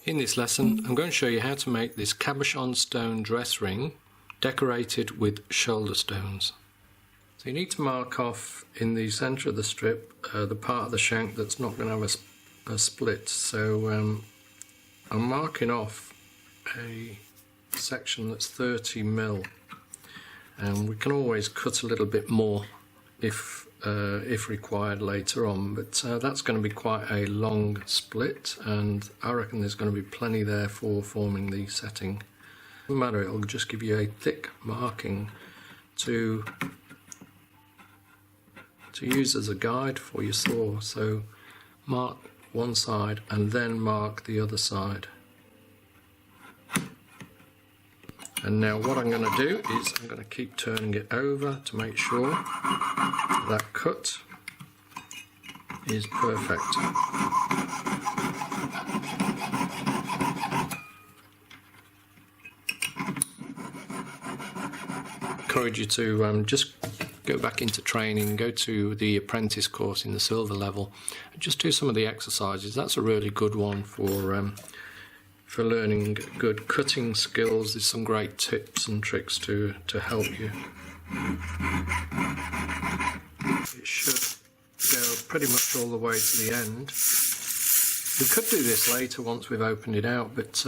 In this lesson, I'm going to show you how to make this Cabochon stone dress ring decorated with shoulder stones. So you need to mark off in the centre of the strip the part of the shank that's not going to have a split. So I'm marking off a section that's 30mm, and we can always cut a little bit more if required later on, but that's going to be quite a long split, and I reckon there's going to be plenty there for forming the setting. Doesn't matter, it'll just give you a thick marking to use as a guide for your saw. So mark one side and then mark the other side. And now what I'm going to do is I'm going to keep turning it over to make sure that cut is perfect. I encourage you to just go back into training, go to the apprentice course in the silver level, and just do some of the exercises. That's a really good one for learning good cutting skills. There's some great tips and tricks to help you. It should go pretty much all the way to the end. We could do this later once we've opened it out, but it's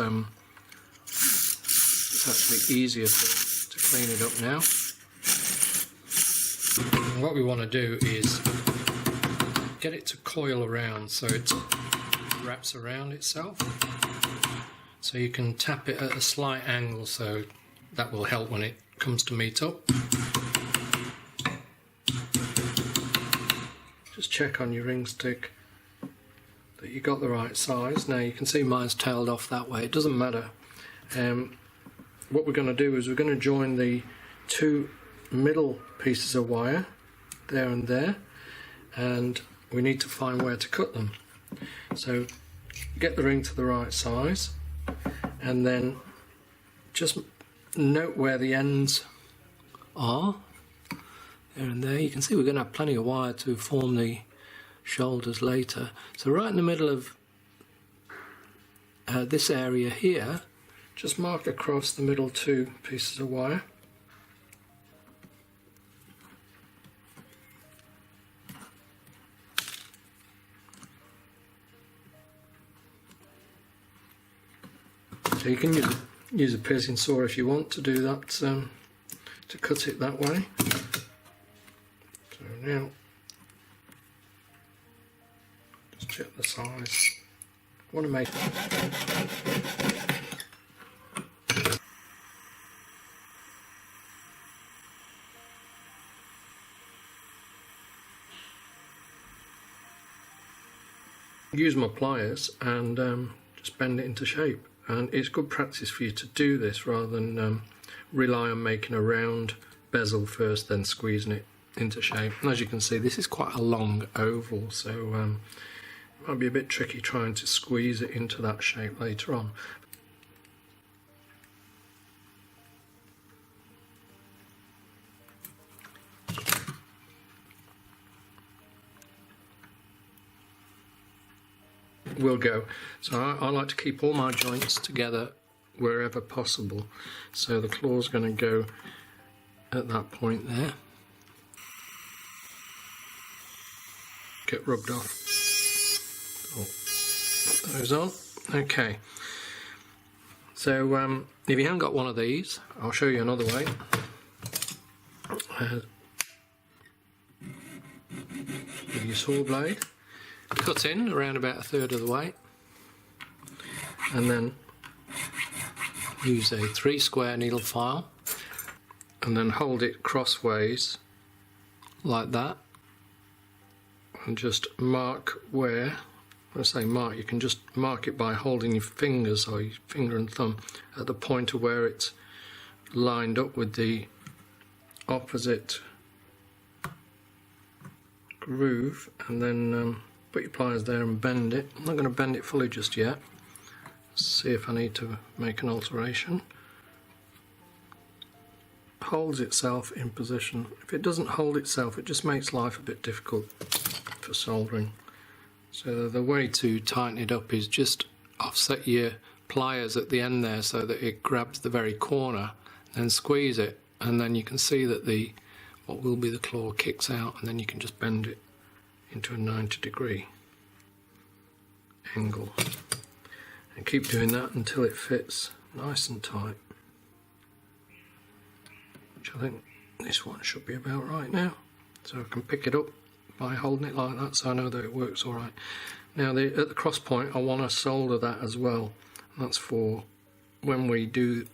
actually easier to clean it up now. And what we want to do is get it to coil around so it wraps around itself. So you can tap it at a slight angle, so that will help when it comes to meet up. Just check on your ring stick that you got the right size. Now you can see mine's tailed off that way, it doesn't matter. What we're going to do is we're going to join the two middle pieces of wire, there and there, and we need to find where to cut them. So get the ring to the right size, and then just note where the ends are, there and there. You can see we're going to have plenty of wire to form the shoulders later. So right in the middle of this area here, just mark across the middle two pieces of wire. So you can use a piercing saw if you want to do that, to cut it that way. So now, just check the size. I want to make use my pliers and just bend it into shape. And it's good practice for you to do this rather than rely on making a round bezel first, then squeezing it into shape. And as you can see, this is quite a long oval, so it might be a bit tricky trying to squeeze it into that shape later on. Will go. So I like to keep all my joints together wherever possible. So the claw's going to go at that point there. Get rubbed off. Put those on. Okay. So if you haven't got one of these, I'll show you another way. With your saw blade. Cut in around about a third of the way, and then use a 3 square needle file and then hold it crossways like that, and just mark where, when I say mark, you can just mark it by holding your fingers or your finger and thumb at the point of where it's lined up with the opposite groove, and then put your pliers there and bend it. I'm not going to bend it fully just yet. See if I need to make an alteration. Holds itself in position. If it doesn't hold itself, it just makes life a bit difficult for soldering. So the way to tighten it up is just offset your pliers at the end there so that it grabs the very corner, then squeeze it, and then you can see that what will be the claw kicks out, and then you can just bend it into a 90-degree angle. And keep doing that until it fits nice and tight. Which I think this one should be about right now. So I can pick it up by holding it like that, so I know that it works alright. Now at the cross point I want to solder that as well. And that's for when we do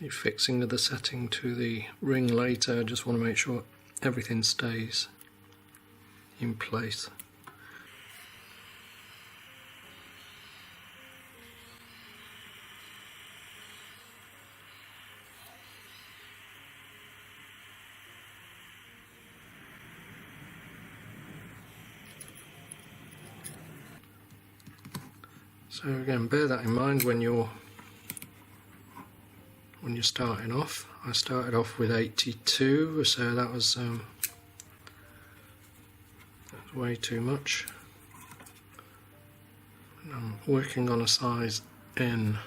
the fixing of the setting to the ring later. I just want to make sure everything stays in place. So again, bear that in mind when you're starting off. I started off with 82, so that was way too much. And I'm working on a size N.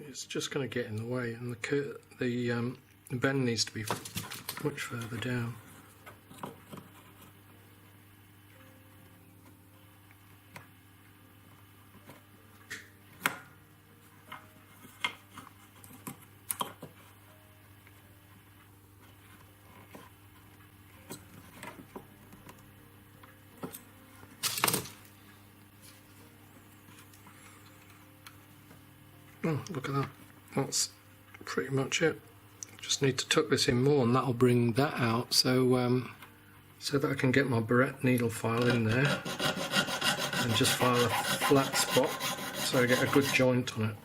It's just going to get in the way, and the bend needs to be much further down. Oh, look at that. That's pretty much it. Just need to tuck this in more, and that'll bring that out, so so that I can get my barrette needle file in there and just file a flat spot so I get a good joint on it.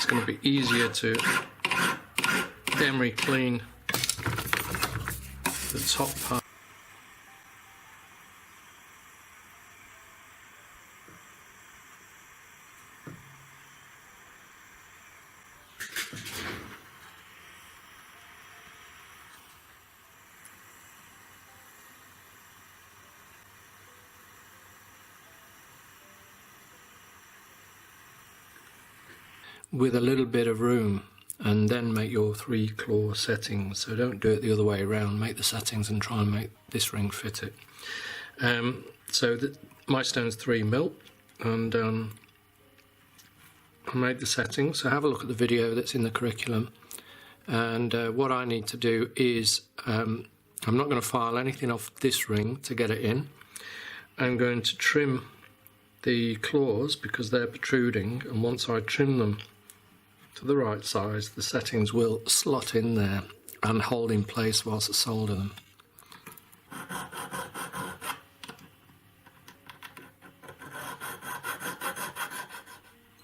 Going to be easier to emery clean the top part. With a little bit of room, and then make your 3 claw settings. So don't do it the other way around. Make the settings and try and make this ring fit it. My stone's 3 mil, and I made the settings. So have a look at the video that's in the curriculum. And what I need to do is, I'm not going to file anything off this ring to get it in. I'm going to trim the claws because they're protruding, and once I trim them to the right size, the settings will slot in there and hold in place whilst I solder them.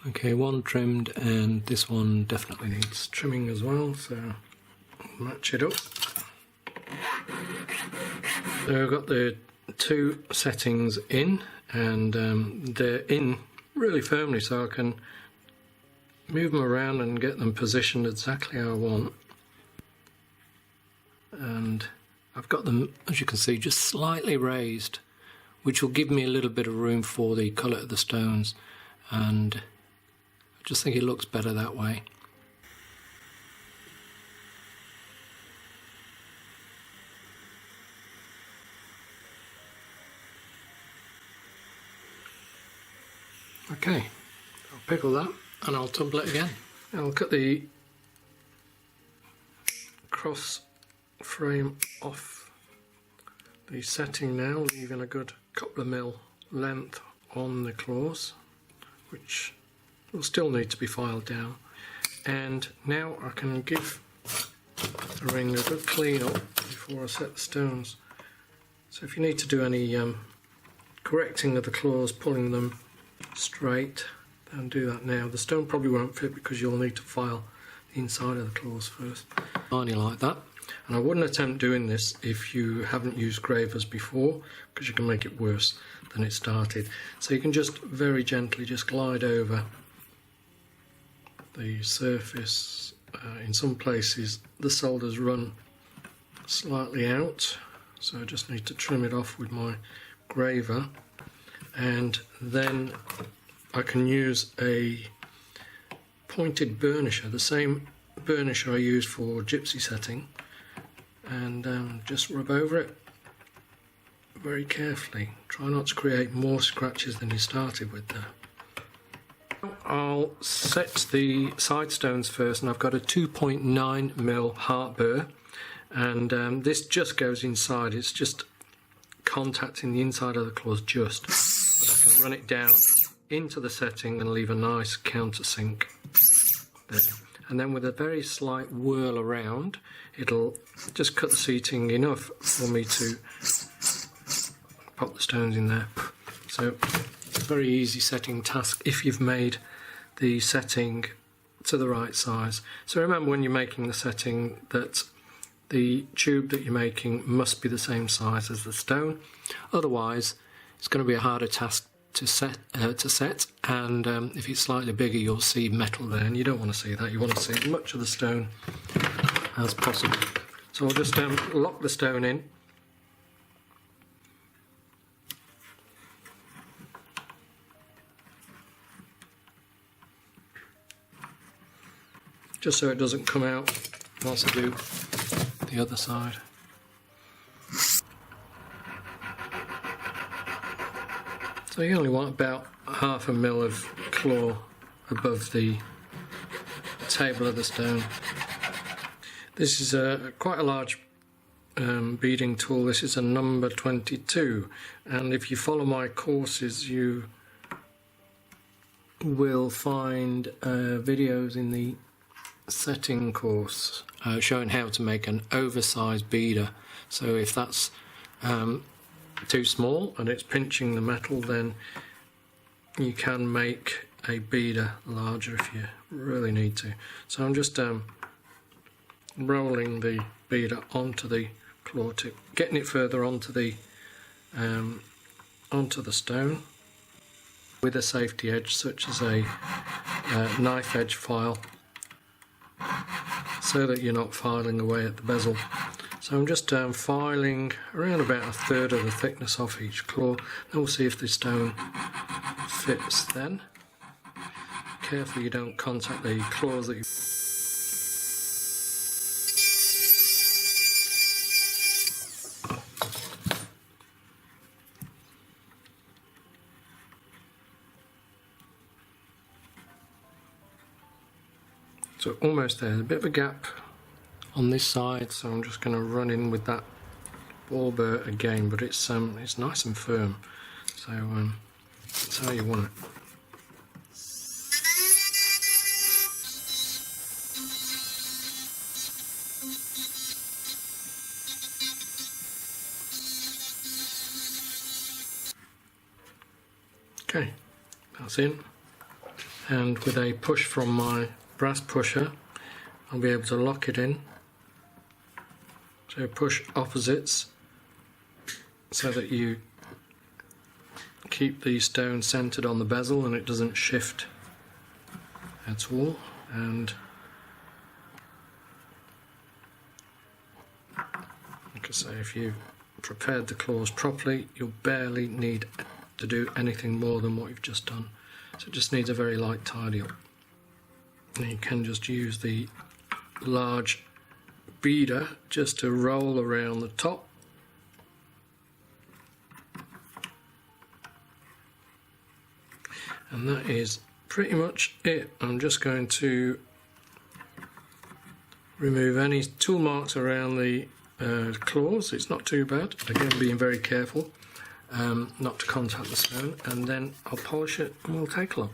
Okay, one trimmed, and this one definitely needs trimming as well, so I'll match it up. So I've got the 2 settings in, and they're in really firmly, so I can move them around and get them positioned exactly how I want. And I've got them, as you can see, just slightly raised, which will give me a little bit of room for the colour of the stones, and I just think it looks better that way. Okay, I'll pickle that and I'll tumble it again. I'll cut the cross frame off the setting now, leaving a good couple of mil length on the claws, which will still need to be filed down. And now I can give the ring a good clean up before I set the stones. So if you need to do any correcting of the claws, pulling them straight, then do that now. The stone probably won't fit because you'll need to file the inside of the claws first. Tiny like that. And I wouldn't attempt doing this if you haven't used gravers before, because you can make it worse than it started. So you can just very gently just glide over the surface. In some places the solders run slightly out, so I just need to trim it off with my graver, and then I can use a pointed burnisher, the same burnisher I use for gypsy setting, and just rub over it very carefully. Try not to create more scratches than you started with there. I'll set the side stones first, and I've got a 2.9mm heart burr, and this just goes inside. It's just contacting the inside of the claws just, but I can run it down into the setting and leave a nice countersink there. And then with a very slight whirl around, it'll just cut the seating enough for me to pop the stones in there. So it's a very easy setting task if you've made the setting to the right size. So remember when you're making the setting that the tube that you're making must be the same size as the stone, otherwise it's going to be a harder task to set, and if it's slightly bigger you'll see metal there, and you don't want to see that. You want to see as much of the stone as possible. So I'll just lock the stone in. Just so it doesn't come out whilst I do the other side. So you only want about 1/2 mil of claw above the table of the stone. This is quite a large beading tool. This is a number 22, and if you follow my courses you will find videos in the setting course showing how to make an oversized beader. So if that's too small and it's pinching the metal, then you can make a beader larger if you really need to. So I'm just rolling the beader onto the claw tip, getting it further onto the stone with a safety edge such as a knife edge file, so that you're not filing away at the bezel. So I'm just filing around about 1/3 of the thickness off each claw, and we'll see if the stone fits then. Careful you don't contact the claws that you... So almost there, a bit of a gap on this side, so I'm just going to run in with that ball burr again, but it's nice and firm, so that's how you want it. Okay, that's in, and with a push from my brass pusher I'll be able to lock it in. So push opposites so that you keep the stone centered on the bezel and it doesn't shift at all. And like I say, if you prepared the claws properly, you'll barely need to do anything more than what you've just done. So it just needs a very light tidy up. And you can just use the large beader just to roll around the top. And that is pretty much it. I'm just going to remove any tool marks around the claws. It's not too bad. Again, being very careful not to contact the stone, and then I'll polish it and we'll take a look.